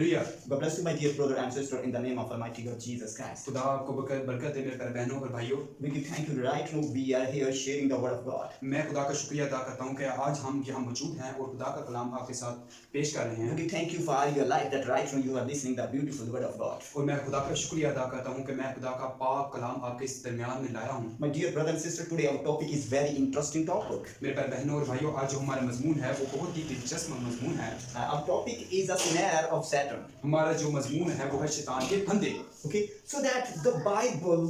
Hallelujah. God bless you, my dear brother and sister, in the name of Almighty God Jesus Christ. खुदा आपको बरकत दे मेरे प्यारे बहनों और भाइयों। We give thank you right now. We are here sharing the word of God. मैं खुदा का शुक्रिया अदा करता हूँ कि आज हम यहाँ मौजूद हैं और खुदा का कलाम आपके साथ पेश कर रहे We हैं। give thank you for your life that right now you are listening the beautiful word of God. और मैं खुदा का शुक्रिया अदा करता हूँ कि मैं खुदा का पाक कलाम आपके इस दरमियान में लाया हूँ। My dear brother and sister, today our topic is very interesting topic. मेरे प्यारे बहनों और भाइयों, आज जो हमारा मजमून है वो बहुत ही दिलचस्प मजमून है। Our topic is a snare of Satan. हमारा जो मजमून है वो है शैतान के फंदे। Okay, so that the Bible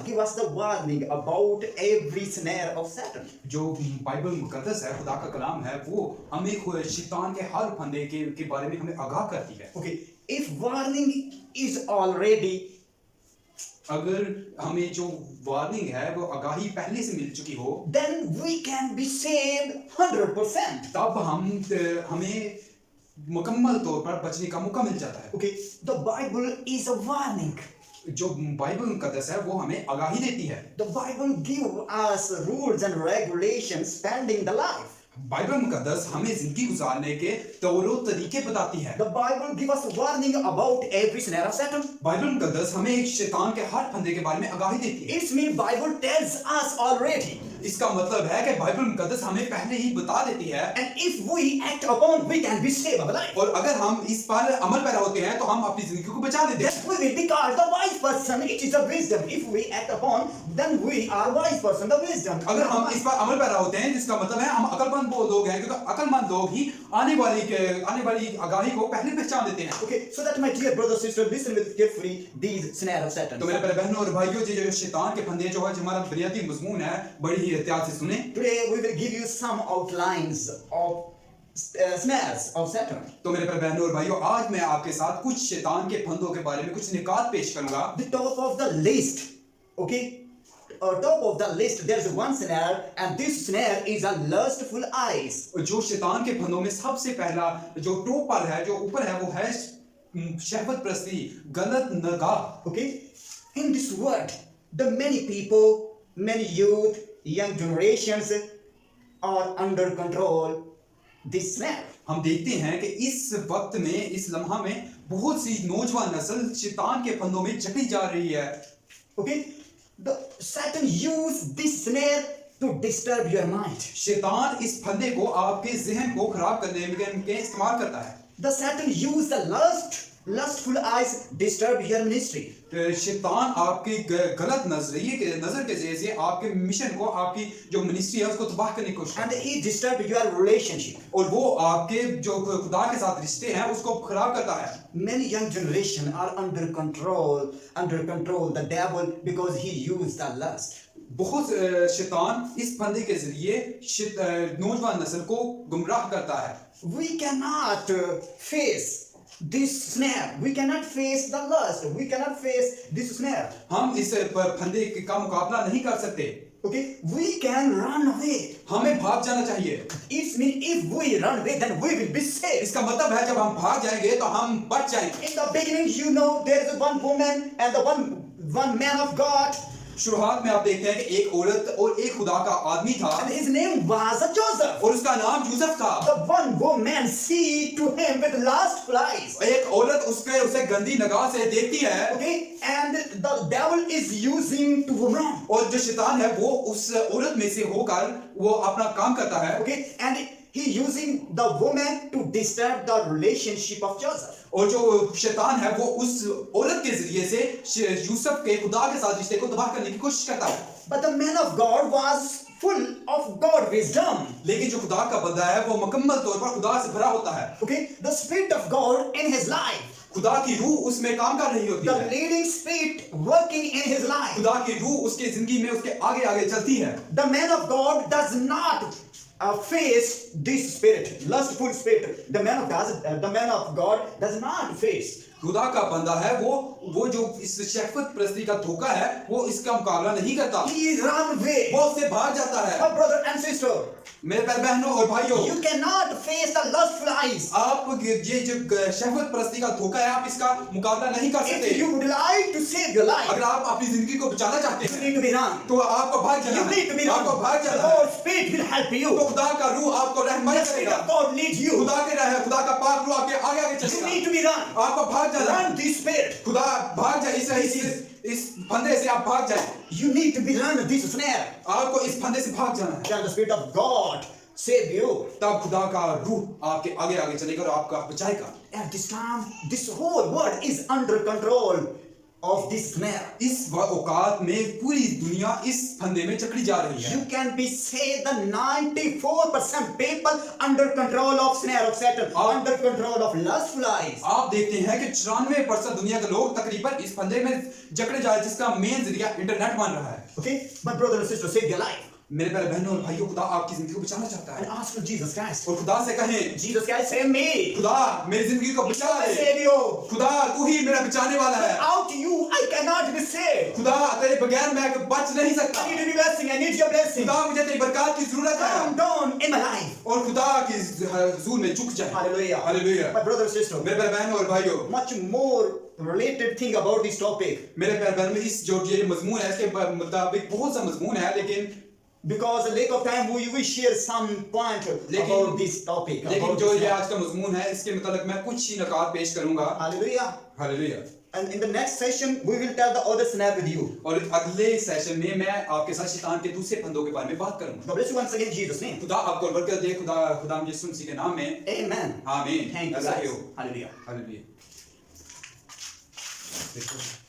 give us the warning about every snare of Satan. जो बाइबल मुकद्दस है, खुदा का कलाम है, वो हमें शैतान के हर फंदे के बारे में हमें आगाह करती है। Okay, if warning is already, अगर हमें जो वार्निंग है वो आगाही पहले से मिल चुकी हो, then we can be saved 100%. तब हमें मुकम्मल तौर पर बचने का मौका मिल जाता है। Okay, the Bible is a warning. जो बाइबल मुकद्दस है वो हमें आगाही देती है। The Bible give us rules and regulations spending the life. Bible मुकद्दस हमें जिंदगी गुजारने के तौर और तरीके बताती है। The Bible give us warning about every snare of Satan. Bible मुकद्दस हमें एक शैतान के हर फंदे के बारे में आगाही देती है। It means Bible tells us already. इसका मतलब है कि बाइबल मुकद्दस हमें पहले ही बता देती है। And if we act upon, we can be saved of life. और अगर हम इस पर अमल पैरा होते हैं तो हम अपनी जिंदगी को बचा लेते हैं। Then we will be called the wise person. It is a wisdom. If we act upon, then we are wise person, the wisdom. अगर हम इस पर अमल पैरा होते हैं जिसका मतलब है हम अकलमंद लोग हैं, क्योंकि अकलमंद लोग ही आने वाली आगाही को पहले पहचान लेते हैं। Okay, so that my dear brother sister, listen with carefully these snare of Satan. तो मेरे प्यारे बहनों और भाइयों, जो शैतान के फंदे जो है, जो हमारा बुनियादी मजमून है, बड़ी ही एहतियात से सुने। Today we will give you some outlines of snares of Satan. तो मेरे प्यारे बहनों और भाइयों, आज मैं आपके साथ कुछ शैतान के फंदों के बारे में कुछ निकात पेश करूंगा। The top of the list, okay? Top of the list, there is one snare, and this snare is a lustful eyes. जो शैतान के फंदों में सबसे पहला जो टॉप पर है, जो ऊपर है, वो है शहवत प्रस्ती, गलत निगाह। Okay? In this world, the many people, many youth, young generations are under control this snare. हम देखते हैं कि इस वक्त में, इस लम्हा में बहुत सी नौजवान नस्ल शैतान के फंदों में जकड़ी जा रही है। Okay? The Satan use this snare to disturb your mind. शैतान इस फंदे को आपके जहन को खराब करने में इस्तेमाल करता है। The Satan use the lustful eyes disturb your ministry. शैतान आपके गलत नजर के जरिए से आपके मिशन को, आपकी जो मिनिस्ट्री है उसको तबाह करने की कोशिश And करता है। he disturb your relationship. और वो आपके जो खुदा के साथ रिश्ते हैं उसको खराब करता है। Many young generation are under control the devil because he used the lust. बहुत शैतान इस फंदे के जरिए नौजवान नस्ल को गुमराह करता है। We cannot face this snare. We cannot face the lust. We cannot face this snare. हम इस फंदे का मुकाबला नहीं कर सकते। Okay, we can run away. हमें भाग जाना चाहिए। It means if we run away, then we will be saved. इसका मतलब है जब हम भाग जाएंगे तो हम बच जाएंगे। In the beginning, you know, there is one woman and the one man of God. शुरुआत में आप देखते हैं कि एक औरत और एक खुदा का आदमी था, And his name was Joseph. और उसका नाम यूसुफ था। The one woman see to him with lustful eyes. एक औरत उसे गंदी निगाह से देखती है, Okay, and the devil is using to woman. और जो शैतान है वो उस औरत में से होकर वो अपना काम करता है। Okay, and he using the woman to disturb the relationship of Joseph. और जो शैतान है वो उस औरत के जरिए से यूसुफ के खुदा के साथ रिश्ते को तबाह करने की कोशिश करता है। But the man of God was full of God wisdom. लेकिन जो खुदा का बंदा है वो मुकम्मल तौर पर खुदा से भरा होता है। Okay, the spirit of God in his life. खुदा की रूह उसमें काम कर रही होती The है। leading spirit working in his life. खुदा की रूह उसके जिंदगी में उसके आगे आगे चलती है। The man of God does not face this spirit, lustful spirit. The man of God does not face. खुदा का बंदा है वो जो इस शहवत परस्ती का धोखा है वो इसका मुकाबला नहीं करता, He run away. वो उससे भाग जाता है। My brother and sister, मेरे भाई बहनों और भाइयों, you cannot face the lustful eyes. आप ये जो शहवत परस्ती का धोखा है आप इसका मुकाबला नहीं कर If सकते। you would like to save your life, अगर आप अपनी जिंदगी को बचाना चाहते you हैं need to be run. तो आपको भाग जाना You need to be है, run. आपको भाग The जाना है। Lord's Spirit will help तो you. खुदा का रूह आपको रहनुमाई The Spirit करेगा, of God leads you. खुदा का पाक रूह आपके आगे आगे You चलेगा, need to be run. आपको भाग जाना है। Run this spirit. खुदा भाग जाए इस फंदे से आप भाग जाए, You need to be run this snare. आपको इस फंदे से भाग जाना है। Then the Spirit of God save you. तब खुदा का रूह आपके आगे आगे चलेगा और आपका बचाएगा। At this time, this whole world is under control of this snare. इस औकात में पूरी दुनिया इस फंदे में जकड़ी जा रही है। You can be say the 94% people under control of snare of Satan, under control of lustful eyes. आप देखते हैं कि 94% दुनिया के लोग तकरीबन इस फंदे में जकड़े जा रहे हैं जिसका मेन जरिया इंटरनेट मान रहा है। Okay, my brother and sister, save your life मेरे प्यारे बहनों और भाइयों, खुदा आपकी जिंदगी को बचाना चाहता and है ask for Jesus Christ. और खुदा से कहें, Jesus Christ, save me. खुदा मेरी जिंदगी को बचा I ले, save you. खुदा तू ही मेरा बचाने वाला है, Without you, I cannot be saved. खुदा तेरे बगैर मैं बच नहीं सकता, I need to be blessing. I need your blessing. खुदा मुझे तेरी बरकत की जरूरत है Come down in my life. और खुदा की हुजूर में झुक जाए। Hallelujah. Hallelujah. My brother and sister, मेरे प्यारे बहनों और भाइयों, much more related thing about this topic, मेरे प्यारे बहनों, इस जो ये मजमून है इसके मुताबिक बहुत सा मजमून है, लेकिन because lack of time we will share some point about this topic. लेकिन about जो this ये matter. आज का मजमून है इसके मुताबिक मैं कुछ ही नकात पेश करूंगा। Hallelujah. Hallelujah. And in the next session, we will tell the other snare with you. और अगले सेशन में मैं आपके साथ शैतान के दूसरे फंदों के बारे में बात करूंगा। God bless you once again in Jesus' name. खुदा आपको बरकत दे, खुदा यीशु मसीह के नाम में Amen. आमीन। Thank you ऐसा ही guys. हो। Hallelujah. हालेलुया। देखो